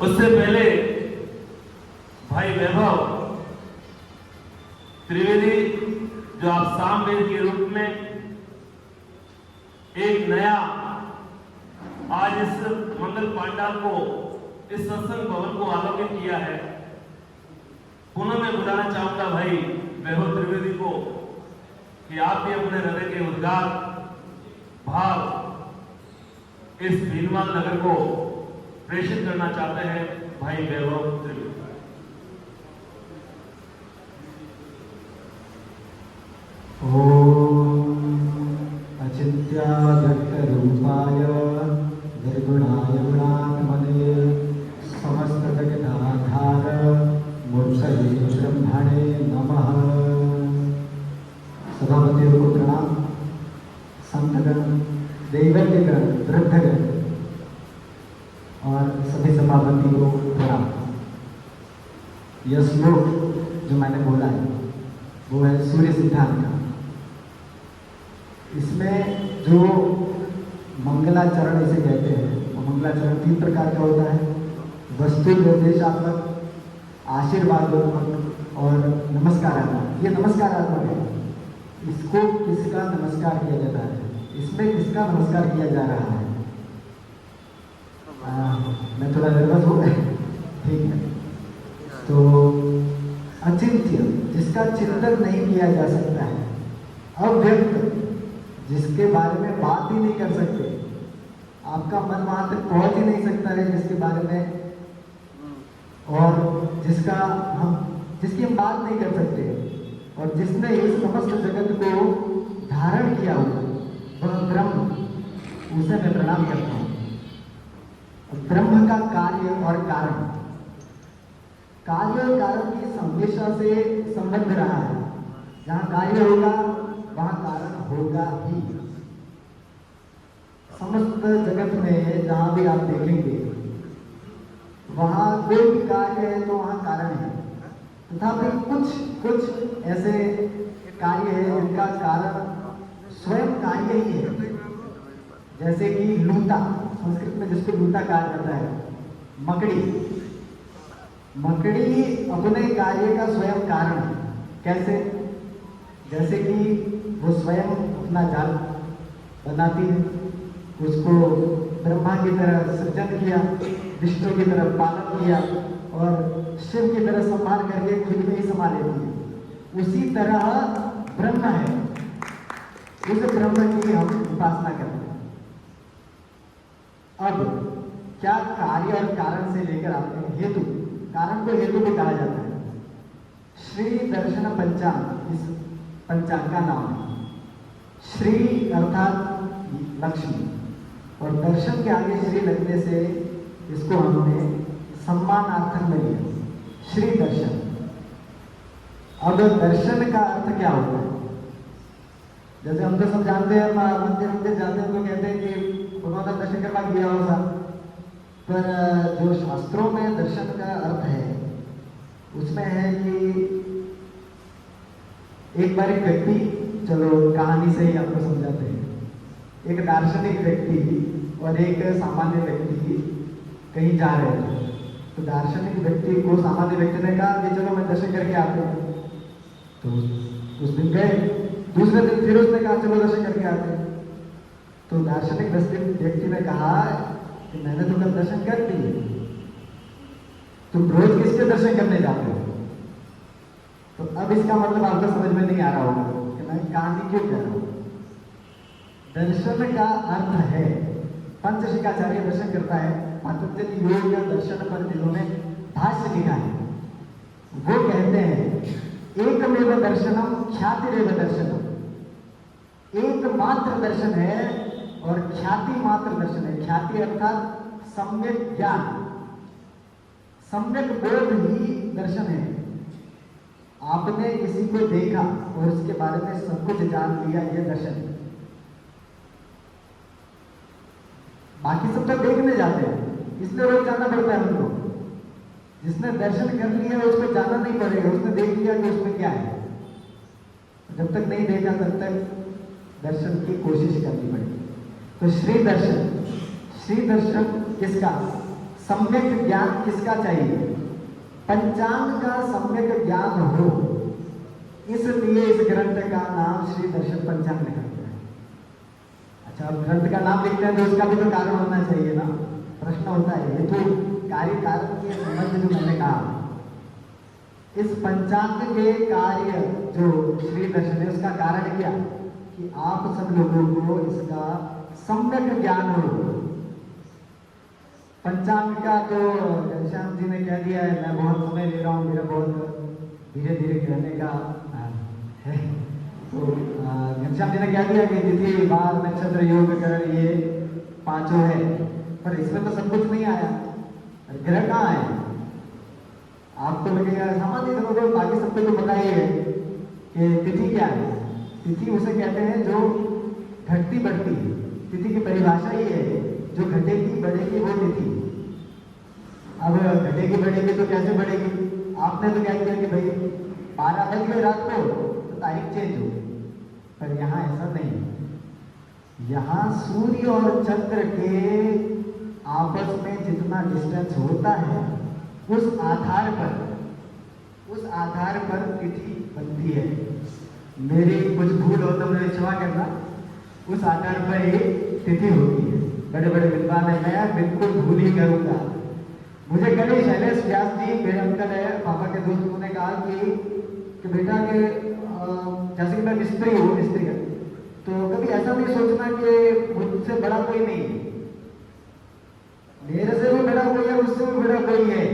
उससे पहले भाई वैभव त्रिवेदी जो आप सामवेद के रूप में एक नया आज इस मंगल पांडाल को, इस सत्संग भवन को आलोकित किया है। पुनः मैं बुलाना चाहूंगा भाई वैभव त्रिवेदी को कि आप भी अपने हृदय के उद्गार भाव इस भीलवाल नगर को प्रेषित करना चाहते हैं। भाई वैभव त्रिवेदी। अचिन्त्याद्रष्टरूपाय निर्गुणाय गुणात्मने समस्तजगदाधार मूर्तये ब्रह्मणे नमः। सभापतियों को प्रणाम, संतगण, दैवज्ञगण, वृद्धगण और सभी सभापति को प्रणाम। यह श्लोक जो मैंने बोला है वो है सूर्य सिद्धांत का। इसमें जो मंगलाचरण इसे कहते हैं, वो मंगलाचरण 3 प्रकार का होता है। वस्तु निर्देशात्मक, आशीर्वादात्मक और नमस्कारात्मक। ये नमस्कारात्मक है। इसको किसका नमस्कार किया जाता है, इसमें किसका नमस्कार किया जा रहा है? मैं थोड़ा नर्वस हो गया, ठीक है। तो अचिंत्य, जिसका चिंतन नहीं किया जा सकता है। अव्यक्त, जिसके बारे में बात ही नहीं कर सकते, आपका मन वहां तक पहुंच ही नहीं सकता है जिसके बारे में, और जिसकी हम बात नहीं कर सकते, और जिसने इस समस्त जगत को धारण किया हुआ वह ब्रह्म, उसे मैं प्रणाम करता हूँ। ब्रह्म का कार्य और कारण, कार्य और कारण की हमेशा से संबंध रहा है। जहाँ कार्य होगा वहाँ कारण होगा ही। समस्त जगत में जहाँ भी आप देखेंगे वहाँ कोई भी कार्य है तो वहाँ कारण है, तथापि कुछ ऐसे कार्य है जिनका कारण स्वयं कार्य ही है। जैसे कि लूता, संस्कृत में जिसको लूता कहा जाता है, मकड़ी अपने कार्य का स्वयं कारण है। कैसे? जैसे कि वो स्वयं अपना जाल बनाती है, उसको ब्रह्मा की तरह सृजन किया, विष्णु की तरह पालन किया और शिव की तरह सम्मान करके खुद में ही समा लेती है। उसी तरह ब्रह्म है, उस ब्रह्म की हम उपासना करते हैं। अब क्या कार्य और कारण से लेकर आते हैं हेतु, कारण को हेतु भी कहा जाता है। श्री दर्शन पंचांग इस पंचांग का नाम है। श्री अर्थात लक्ष्मी, और दर्शन के आगे श्री लगने से इसको हमने सम्मानार्थक में लिया, श्री दर्शन। अब दर्शन का अर्थ क्या होता है? जैसे हम तो सब जानते हैं, मंदिर जाते हैं तो कहते हैं कि उन्होंने दर्शन करवा किया होगा, पर जो शास्त्रों में दर्शन का अर्थ है उसमें है कि एक बार एक व्यक्ति, चलो कहानी से ही आपको समझाते हैं। एक दार्शनिक व्यक्ति और एक सामान्य व्यक्ति कहीं जा रहे थे। तो दार्शनिक व्यक्ति को सामान्य व्यक्ति ने कहा कि चलो मैं दर्शन करके आते हैं। तो उस दिन गए, दूसरे दिन फिर उसने कहा चलो दर्शन करके आते हैं। तो दार्शनिक व्यक्ति ने कहा कि मैंने तो कल दर्शन कर दिए, तुम रोज किसके दर्शन करने जाते हो? तो अब इसका मतलब आपको समझ में नहीं आ रहा होगा कि मैं कहानी क्यों कह रहा हूं। दर्शन का अर्थ है, पंचशिखाचार्य दर्शन करता है, पतंजलि योग या दर्शन पर जिन्होंने भाष्य लिखा है, वो कहते हैं एकमेव दर्शनम ख्यातिरेव दर्शनम। एकमात्र दर्शन है और ख्याति मात्र दर्शन है। ख्याति अर्थात सम्यक ज्ञान, सम्यक बोध ही दर्शन है। आपने किसी को देखा और उसके बारे में सब कुछ जान लिया, यह दर्शन है। बाकी सब तो देखने जाते हैं, इसलिए रोज जाना पड़ता है उनको। जिसने दर्शन कर लिया उसको जाना नहीं पड़ेगा, उसने देख लिया कि उसमें क्या है। जब तक नहीं देखा तब तक दर्शन की कोशिश करनी पड़ेगी। तो श्री दर्शन किसका? सम्यक ज्ञान किसका चाहिए? पंचांग का सम्यक ज्ञान हो, इसलिए इस ग्रंथ का नाम श्री दर्शन पंचांग लिखा गया है। अच्छा, अब ग्रंथ का नाम लिखते हैं तो उसका भी तो कारण होना चाहिए ना। प्रश्न होता है, ये तो कार्य कारण के संबंध जो मैंने कहा, इस पंचांग के कार्य जो श्री दर्शन है उसका कारण क्या? कि आप सब लोगों को इसका सम्यक ज्ञान हो। पंचांग का तो घनश्याम जी ने कह दिया है, मैं बहुत समय ले रहा हूँ, मेरा बहुत धीरे धीरे कहने का है। तो घनश्याम जी ने कह दिया कि तिथि वार नक्षत्र योग करण ये पांचों है, पर इसमें तो सब कुछ नहीं आया। ग्रह कहाँ है? आपको लगेगा सामान्य जनों को, बाकी सबको तो पता ही है कि तिथि क्या है। तिथि उसे कहते हैं जो घटती बढ़ती है। तिथि की परिभाषा ये है, जो घटेगी बढ़ेगी वो तिथि। अब घटेगी बढ़ेगी तो कैसे बढ़ेगी? आपने तो क्या किया कि भाई 12 बज गए रात को तो तारीख चेंज हो गई, पर यहाँ ऐसा नहीं है। यहाँ सूर्य और चंद्र के आपस में जितना डिस्टेंस होता है उस आधार पर तिथि बनती है। मेरी कुछ भूल हो तो मुझे क्षमा करना, उस आधार पर ही तिथि होती है। बड़े बड़े विद्वान है, मैं बिल्कुल भूल ही करूंगा। मुझे कल ही शैलेश व्यास जी, मेरे अंकल है, पापा के दोस्त, उन्होंने कहा कि बेटा के जैसे कि मैं मिस्त्री हूँ, मिस्त्रीगत, तो कभी ऐसा नहीं सोचना कि मुझसे बड़ा कोई नहीं है, मेरे से भी बड़ा कोई है, मुझसे भी बड़ा कोई है,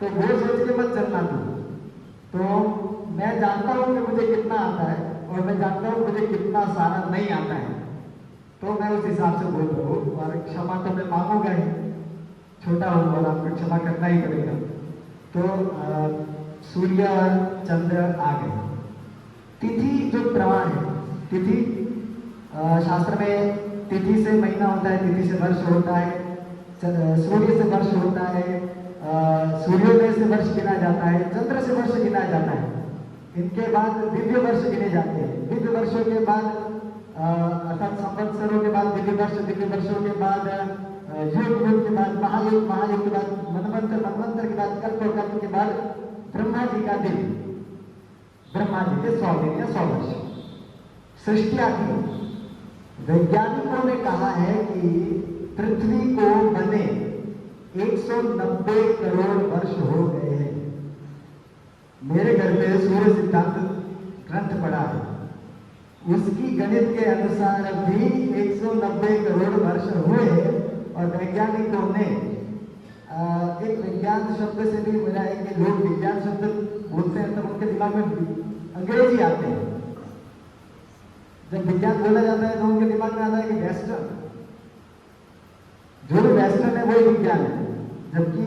तो वो सोच के मत चलना तू। तो मैं जानता हूँ कि मुझे कितना आता है और मैं जानता हूँ मुझे कितना सारा नहीं आता है, तो मैं उस हिसाब से बोल रहा हूँ और क्षमा तो मैं मांगूंगा ही, छोटा हूँ और आपको क्षमा करना ही पड़ेगा। तो सूर्य और चंद्र आ गए। तिथि जो प्रमाण है, तिथि शास्त्र में तिथि से महीना होता है, तिथि से वर्ष होता है, सूर्य से वर्ष होता है, सूर्योदय से वर्ष गिना जाता है, चंद्र से वर्ष गिना जाता है। इनके बाद दिव्य वर्ष गिने जाते हैं। दिव्य वर्षों के बाद अर्थात संवत्सरों के बाद दिव्य वर्ष, दिव्य वर्षों के बाद युग के बाद महायुग, महायुग के बाद मनवंतर, मनवंतर के बाद कल्प, और कल्प के बाद ब्रह्मा जी का दिन, ब्रह्मा जी के 100 दिन या 100 वर्ष। सृष्टि आदि वैज्ञानिकों ने कहा है कि पृथ्वी को बने 190 करोड़ वर्ष हो गए हैं। मेरे घर में सूर्य सिद्धांत ग्रंथ पढ़ा है, उसकी गणित के अनुसार भी 190 करोड़ वर्ष हुए, और वैज्ञानिकों ने एक विज्ञान शब्द से भी मिला है कि लोग विज्ञान शब्द बोलते हैं तब उनके दिमाग में अंग्रेजी आते हैं। जब विज्ञान बोला जाता है तो उनके दिमाग में आता है कि वेस्टर्न, जो वेस्टर्न है वही विज्ञान है, जबकि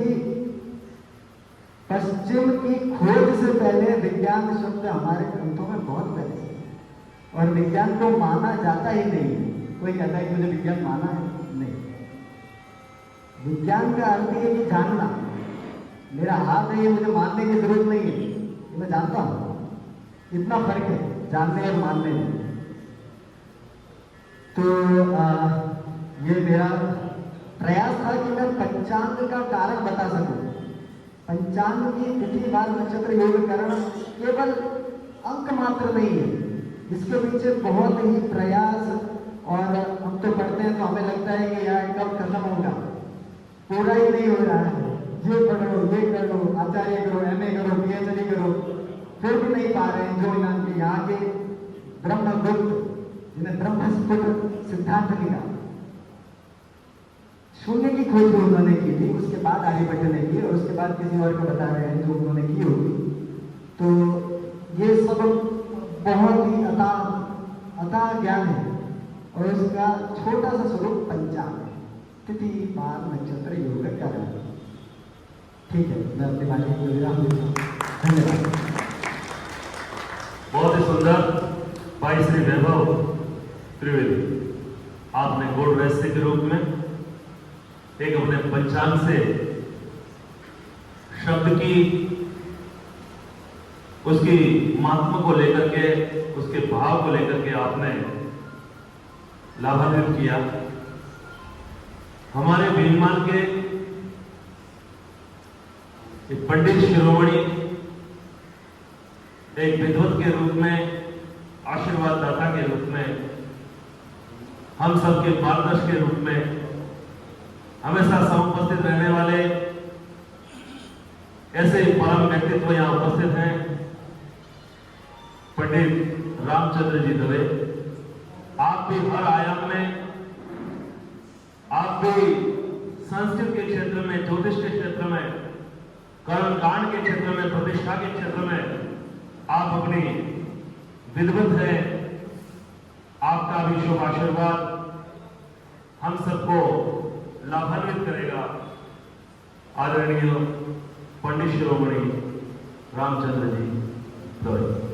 पश्चिम की खोज से पहले विज्ञान शब्द हमारे ग्रंथों में बहुत पहले से, और विज्ञान को माना जाता ही नहीं है। कोई कहता है कि मुझे विज्ञान माना है, नहीं। विज्ञान का अर्थ है कि जानना। मेरा हाथ है, ये मुझे मानने की जरूरत नहीं है, ये मैं जानता हूं। इतना फर्क है जानने और मानने में। तो ये मेरा प्रयास था कि मैं पंचांग का कारण बता सकूं। पंचांग की तिथि वार नक्षत्र योग करण केवल अंक मात्र नहीं है, इसके पीछे बहुत ही प्रयास, और हम तो पढ़ते हैं तो हमें लगता है कि यार कब खत्म होगा, पूरा ही नहीं हो रहा है, ये पढ़ो, ये करो, आचार्य करो, MA करो, PhD करो, फिर भी नहीं पा रहे हैं। जो इनके यहाँ के ब्रह्मगुप्त, जिन्हें ब्रह्मस्फुट सिद्धांत लिखा, शून्य की खोज भी उन्होंने की थी, उसके बाद आर्यभट्ट ने की, और उसके बाद किसी और को बता रहे हैं जो उन्होंने की होगी। तो ये सब बहुत ही अथाह ज्ञान है, और उसका छोटा सा स्वरूप पंचांग है, तिथि वार नक्षत्र योग करण। ठीक है, मैं अपनी बात को विराम देता हूँ। धन्यवाद। बहुत ही सुंदर भाई श्री वैभव त्रिवेदी, आपने गौड़ रहस्य के रूप में एक अपने पंचांग से शब्द की उसकी महात्मा को लेकर के, उसके भाव को लेकर के आपने लाभान्वित किया। हमारे विमान के पंडित शिरोमणि एक विद्वत के रूप में, आशीर्वाद दाता के रूप में, हम सबके मार्गदर्शक के रूप में हमेशा समुपस्थित रहने वाले ऐसे परम व्यक्तित्व यहाँ उपस्थित हैं। पंडित रामचंद्र जी दवे, आप भी हर आयाम में, आप भी संस्कृत के क्षेत्र में, ज्योतिष के क्षेत्र में, कर्मकांड के क्षेत्र में, प्रतिष्ठा के क्षेत्र में आप अपनी विद्वत हैं। आपका भी शुभ आशीर्वाद हम सबको लाभान्वित करेगा। आदरणीय पंडित शिरोमणि रामचंद्र जी दवे।